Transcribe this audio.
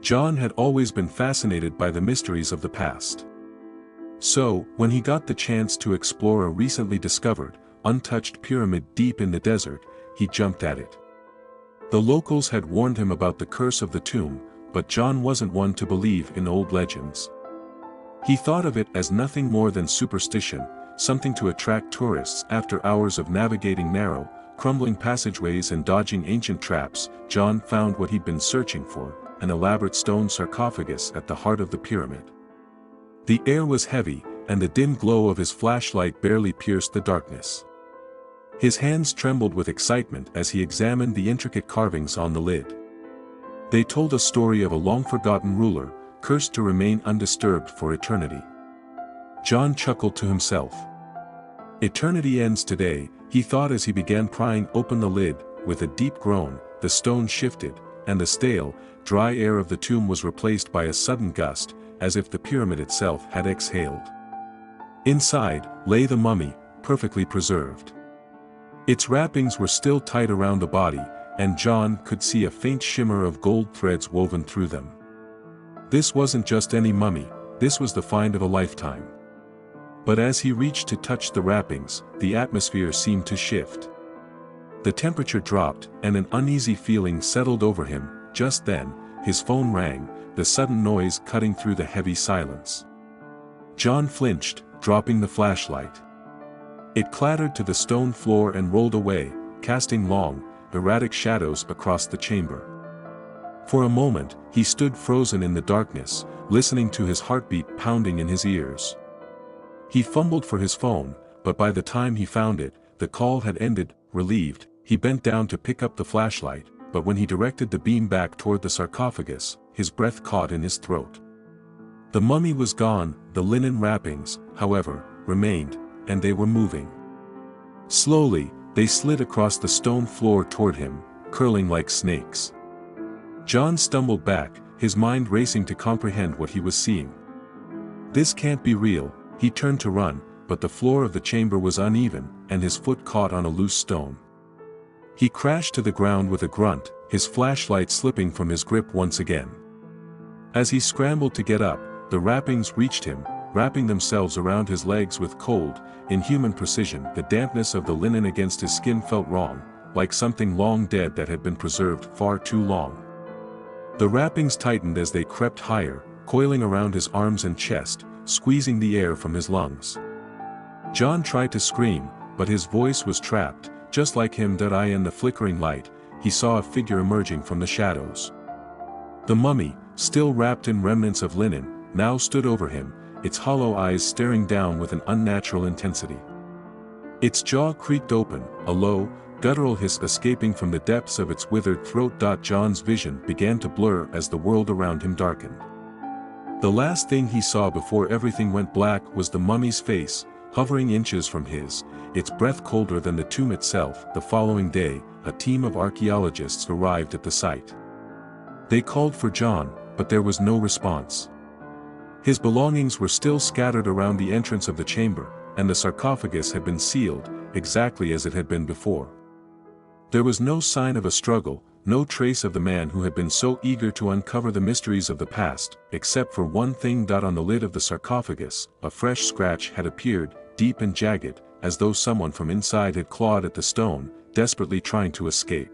John had always been fascinated by the mysteries of the past. So, when he got the chance to explore a recently discovered, untouched pyramid deep in the desert, he jumped at it. The locals had warned him about the curse of the tomb, but John wasn't one to believe in old legends. He thought of it as nothing more than superstition, something to attract tourists. After hours of navigating narrow, crumbling passageways and dodging ancient traps, John found what he'd been searching for, an elaborate stone sarcophagus at the heart of the pyramid. The air was heavy, and the dim glow of his flashlight barely pierced the darkness. His hands trembled with excitement as he examined the intricate carvings on the lid. They told a story of a long-forgotten ruler, cursed to remain undisturbed for eternity. John chuckled to himself. Eternity ends today, he thought as he began prying open the lid. With a deep groan, the stone shifted, and the stale, dry air of the tomb was replaced by a sudden gust, as if the pyramid itself had exhaled. Inside lay the mummy, perfectly preserved. Its wrappings were still tight around the body, and John could see a faint shimmer of gold threads woven through them. This wasn't just any mummy, this was the find of a lifetime. But as he reached to touch the wrappings, the atmosphere seemed to shift. The temperature dropped, and an uneasy feeling settled over him. Just then, his phone rang, the sudden noise cutting through the heavy silence. John flinched, dropping the flashlight. It clattered to the stone floor and rolled away, casting long, erratic shadows across the chamber. For a moment, he stood frozen in the darkness, listening to his heartbeat pounding in his ears. He fumbled for his phone, but by the time he found it, the call had ended. Relieved, he bent down to pick up the flashlight, but when he directed the beam back toward the sarcophagus, his breath caught in his throat. The mummy was gone, the linen wrappings, however, remained, and they were moving. Slowly, they slid across the stone floor toward him, curling like snakes. John stumbled back, his mind racing to comprehend what he was seeing. This can't be real. He turned to run, but the floor of the chamber was uneven, and his foot caught on a loose stone. He crashed to the ground with a grunt, his flashlight slipping from his grip once again. As he scrambled to get up, the wrappings reached him, wrapping themselves around his legs with cold, inhuman precision. The dampness of the linen against his skin felt wrong, like something long dead that had been preserved far too long. The wrappings tightened as they crept higher, coiling around his arms and chest, squeezing the air from his lungs. John tried to scream, but his voice was trapped. Just like him, in the flickering light, he saw a figure emerging from the shadows. The mummy, still wrapped in remnants of linen, now stood over him, its hollow eyes staring down with an unnatural intensity. Its jaw creaked open, a low, guttural hiss escaping from the depths of its withered throat. John's vision began to blur as the world around him darkened. The last thing he saw before everything went black was the mummy's face, hovering inches from his, its breath colder than the tomb itself. The following day, a team of archaeologists arrived at the site. They called for John, but there was no response. His belongings were still scattered around the entrance of the chamber, and the sarcophagus had been sealed, exactly as it had been before. There was no sign of a struggle, no trace of the man who had been so eager to uncover the mysteries of the past, except for one thing. On the lid of the sarcophagus, a fresh scratch had appeared, deep and jagged, as though someone from inside had clawed at the stone, desperately trying to escape.